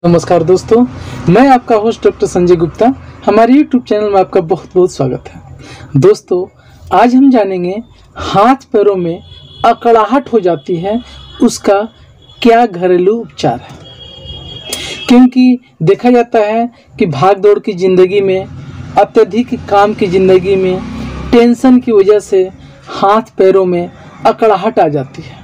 नमस्कार दोस्तों, मैं आपका होस्ट डॉक्टर संजय गुप्ता। हमारे YouTube चैनल में आपका बहुत बहुत स्वागत है। दोस्तों, आज हम जानेंगे हाथ पैरों में अकड़ाहट हो जाती है, उसका क्या घरेलू उपचार है। क्योंकि देखा जाता है कि भाग दौड़ की ज़िंदगी में, अत्यधिक काम की ज़िंदगी में, टेंशन की वजह से हाथ पैरों में अकड़ाहट आ जाती है।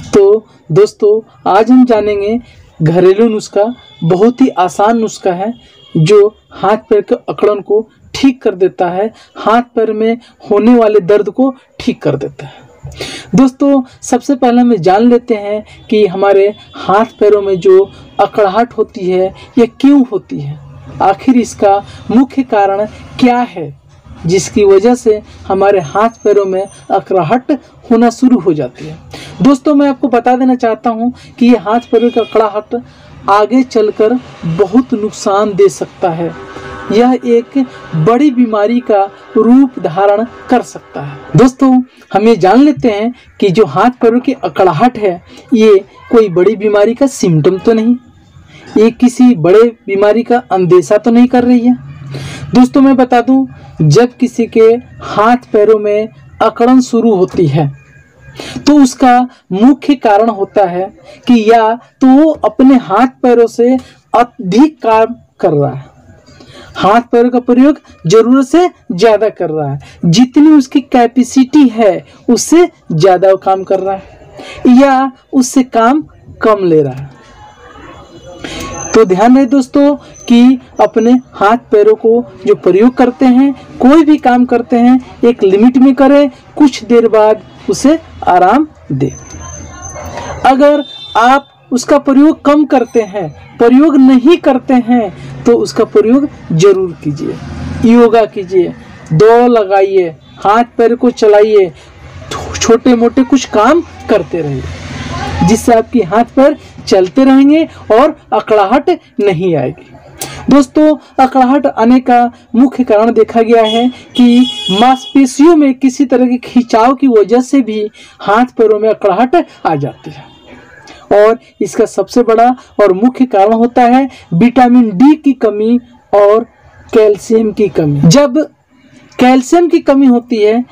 तो दोस्तों, आज हम जानेंगे घरेलू नुस्खा, बहुत ही आसान नुस्खा है जो हाथ पैर के अकड़न को ठीक कर देता है, हाथ पैर में होने वाले दर्द को ठीक कर देता है। दोस्तों, सबसे पहले हम जान लेते हैं कि हमारे हाथ पैरों में जो अकड़ाहट होती है ये क्यों होती है, आखिर इसका मुख्य कारण क्या है जिसकी वजह से हमारे हाथ पैरों में अकड़ाहट होना शुरू हो जाती है। दोस्तों, मैं आपको बता देना चाहता हूं कि ये हाथ पैरों का अकड़ाहट आगे चलकर बहुत नुकसान दे सकता है। यह एक बड़ी बीमारी का रूप धारण कर सकता है। दोस्तों, हम ये जान लेते हैं कि जो हाथ पैरों की अकड़ाहट है ये कोई बड़ी बीमारी का सिम्टम तो नहीं, ये किसी बड़े बीमारी का अंदेशा तो नहीं कर रही है। दोस्तों, मैं बता दूं, जब किसी के हाथ पैरों में अकड़न शुरू होती है तो उसका मुख्य कारण होता है कि या तो वो अपने हाथ पैरों से अधिक काम कर रहा है, हाथ पैरों का प्रयोग जरूरत से ज़्यादा कर रहा है, जितनी उसकी कैपेसिटी है उससे ज़्यादा काम कर रहा है, या उससे काम कम ले रहा है। तो ध्यान रहे दोस्तों कि अपने हाथ पैरों को जो प्रयोग करते हैं, कोई भी काम करते हैं, एक लिमिट में करें, कुछ देर बाद उसे आराम दें। अगर आप उसका प्रयोग कम करते हैं, प्रयोग नहीं करते हैं, तो उसका प्रयोग जरूर कीजिए। योगा कीजिए, दौड़ लगाइए, हाथ पैर को चलाइए, छोटे मोटे कुछ काम करते रहिए, जिससे आपके हाथ पैर चलते रहेंगे और अकड़ाहट नहीं आएगी। दोस्तों, अकड़ाहट आने का मुख्य कारण देखा गया है कि मांसपेशियों में किसी तरह के खिंचाव की वजह से भी हाथ पैरों में अकड़ाहट आ जाती है, और इसका सबसे बड़ा और मुख्य कारण होता है विटामिन डी की कमी और कैल्शियम की कमी। जब कैल्शियम की कमी होती है,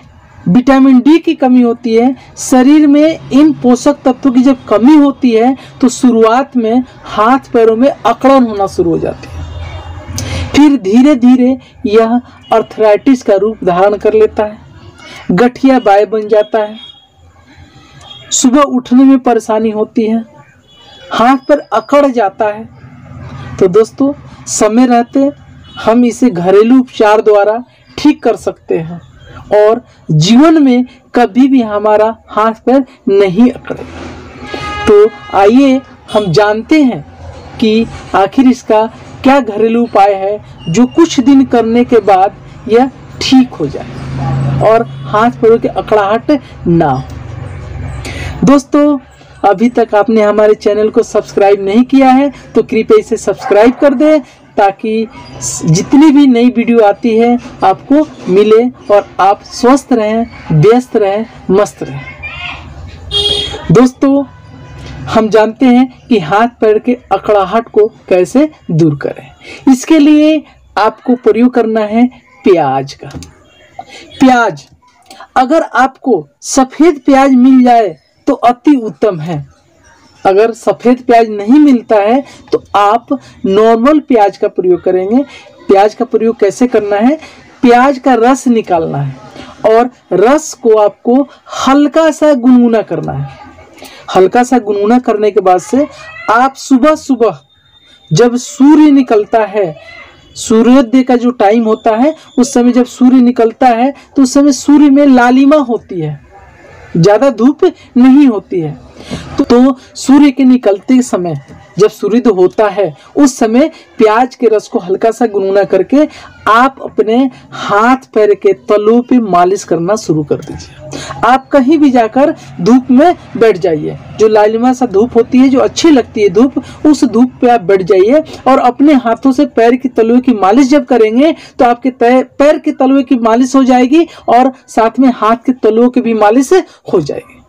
विटामिन डी की कमी होती है, शरीर में इन पोषक तत्वों की जब कमी होती है तो शुरुआत में हाथ पैरों में अकड़न होना शुरू हो जाती है। फिर धीरे धीरे यह अर्थराइटिस का रूप धारण कर लेता है, गठिया बाय बन जाता है, सुबह उठने में परेशानी होती है, हाथ पर अकड़ जाता है। तो दोस्तों, समय रहते हम इसे घरेलू उपचार द्वारा ठीक कर सकते हैं और जीवन में कभी भी हमारा हाथ पैर नहीं अकड़ेगा। तो आइए हम जानते हैं कि आखिर इसका क्या घरेलू उपाय है जो कुछ दिन करने के बाद यह ठीक हो जाए और हाथ पैरों की अकड़ाहट ना हो। दोस्तों, अभी तक आपने हमारे चैनल को सब्सक्राइब नहीं किया है तो कृपया इसे सब्सक्राइब कर दें, ताकि जितनी भी नई वीडियो आती है आपको मिले और आप स्वस्थ रहें, व्यस्त रहें, मस्त रहें। दोस्तों, हम जानते हैं कि हाथ पैर के अकड़ाहट को कैसे दूर करें। इसके लिए आपको प्रयोग करना है प्याज का। प्याज, अगर आपको सफ़ेद प्याज मिल जाए तो अति उत्तम है। अगर सफ़ेद प्याज नहीं मिलता है तो आप नॉर्मल प्याज का प्रयोग करेंगे। प्याज का प्रयोग कैसे करना है? प्याज का रस निकालना है और रस को आपको हल्का सा गुनगुना करना है। हल्का सा गुनगुना करने के बाद से आप सुबह सुबह जब सूर्य निकलता है, सूर्योदय का जो टाइम होता है, उस समय जब सूर्य निकलता है तो उस समय सूर्य में लालिमा होती है, ज़्यादा धूप नहीं होती है। तो सूर्य के निकलते समय जब सूर्योदय होता है उस समय प्याज के रस को हल्का सा गुनगुना करके आप अपने हाथ पैर के तलुओं पे मालिश करना शुरू कर दीजिए। आप कहीं भी जाकर धूप में बैठ जाइए, जो लालिमा सा धूप होती है, जो अच्छी लगती है धूप, उस धूप पे आप बैठ जाइए और अपने हाथों से पैर की तलुओं की मालिश जब करेंगे तो आपके पैर के तलुओं की मालिश हो जाएगी और साथ में हाथ के तलुओं की भी मालिश हो जाएगी।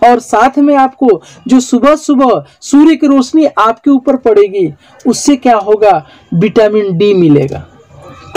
और साथ में आपको जो सुबह सुबह सूर्य की रोशनी आपके ऊपर पड़ेगी, उससे क्या होगा, विटामिन डी मिलेगा,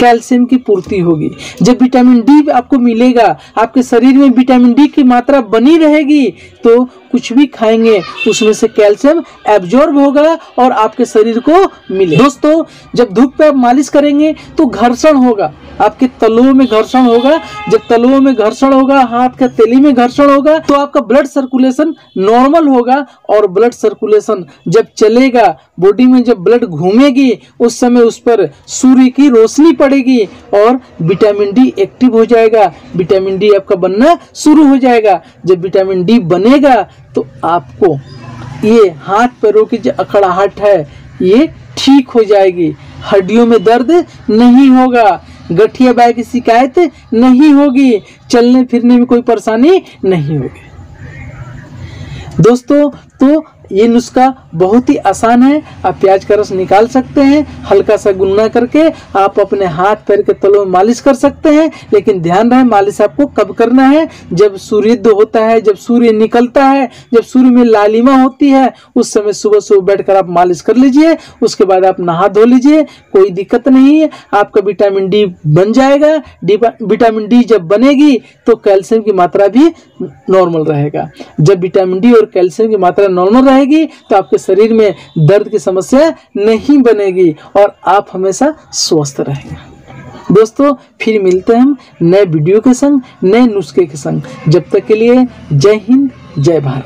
कैल्शियम की पूर्ति होगी। जब विटामिन डी आपको मिलेगा, आपके शरीर में विटामिन डी की मात्रा बनी रहेगी, तो कुछ भी खाएंगे उसमें से कैल्शियम एब्जॉर्ब होगा और आपके शरीर को मिले। दोस्तों, जब धूप पे आप मालिश करेंगे तो घर्षण होगा, आपके तलुओं में घर्षण होगा। जब तलुओं में घर्षण होगा, हाथ के तेली में घर्षण होगा, तो आपका ब्लड सर्कुलेशन नॉर्मल होगा। और ब्लड सर्कुलेशन जब चलेगा, बॉडी में जब ब्लड घूमेगी, उस समय उस पर सूर्य की रोशनी पड़ेगी और विटामिन डी एक्टिव हो जाएगा, विटामिन डी आपका बनना शुरू हो जाएगा। जब विटामिन डी बनेगा तो आपको ये हाथ पैरों की जो अकड़ाहट है ये ठीक हो जाएगी, हड्डियों में दर्द नहीं होगा, गठिया बाय की शिकायत नहीं होगी, चलने फिरने में कोई परेशानी नहीं होगी। दोस्तों, तो ये नुस्खा बहुत ही आसान है। आप प्याज का रस निकाल सकते हैं, हल्का सा गुनगुना करके आप अपने हाथ पैर के तलों में मालिश कर सकते हैं। लेकिन ध्यान रहे, मालिश आपको कब करना है, जब सूर्योदय होता है, जब सूर्य निकलता है, जब सूर्य में लालिमा होती है, उस समय सुबह सुबह बैठकर आप मालिश कर लीजिए। उसके बाद आप नहा धो लीजिए, कोई दिक्कत नहीं है, आपका विटामिन डी बन जाएगा। विटामिन डी जब बनेगी तो कैल्शियम की मात्रा भी नॉर्मल रहेगा। जब विटामिन डी और कैल्शियम की मात्रा नॉर्मल रहेगी तो आपके शरीर में दर्द की समस्या नहीं बनेगी और आप हमेशा स्वस्थ रहेंगे। दोस्तों, फिर मिलते हैं हम नए वीडियो के संग, नए नुस्खे के संग। जब तक के लिए जय हिंद, जय भारत।